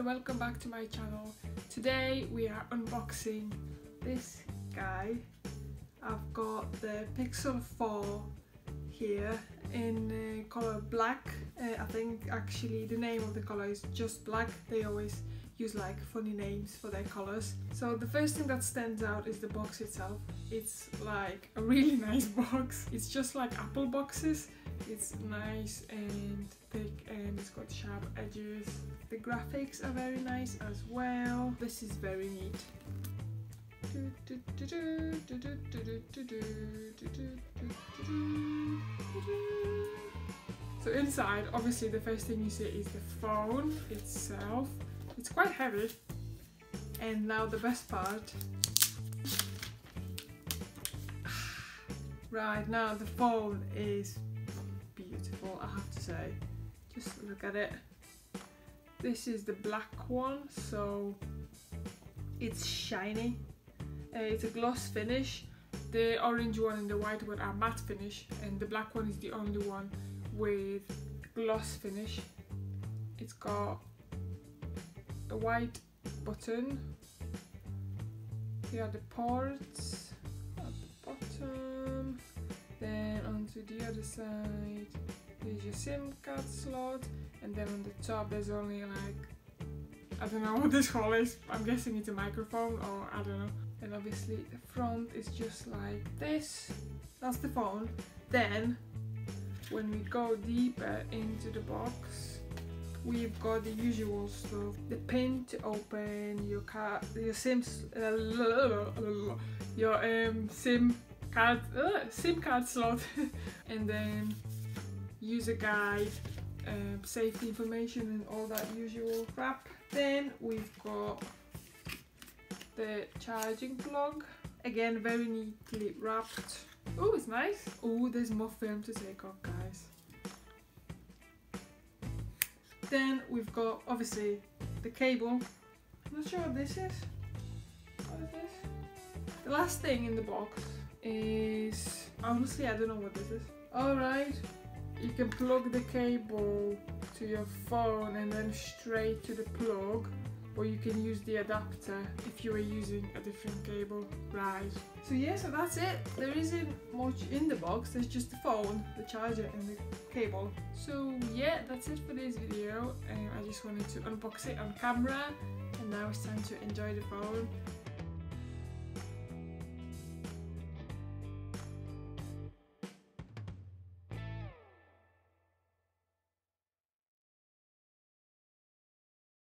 and welcome back to my channel. Today we are unboxing this guy. I've got the Pixel 4 here in colour black. I think actually the name of the colour is just black. They always use like funny names for their colours. So the first thing that stands out is the box itself. It's like a really nice box. It's just like Apple boxes. It's nice and thick and it's got sharp edges. The graphics are very nice as well. This is very neat. So inside, obviously the first thing you see is the phone itself. It's quite heavy. And now the best part. Right, now the phone is beautiful, I have to say. Just look at it. This is the black one, so it's shiny. It's a gloss finish. The orange one and the white one are matte finish, and the black one is the only one with gloss finish. It's got a white button. Here are the ports at the bottom. Then onto the other side there's your SIM card slot, and then on the top there's only like, I don't know what this hole is. I'm guessing it's a microphone, or I don't know. And obviously the front is just like this. That's the phone. Then when we go deeper into the box, we've got the usual stuff. The pin to open your card, your SIM card slot, and then user guide, safety information and all that usual crap. Then we've got the charging plug, again very neatly wrapped. Oh, it's nice. Oh, there's more film to take off, guys. Then we've got obviously the cable. I'm not sure what this is. What is this? The last thing in the box is, honestly I don't know what this is. Alright, you can plug the cable to your phone and then straight to the plug, or you can use the adapter if you are using a different cable. Right. So yeah, so that's it. There isn't much in the box. There's just the phone, the charger and the cable. So yeah, that's it for this video. I just wanted to unbox it on camera, and now it's time to enjoy the phone.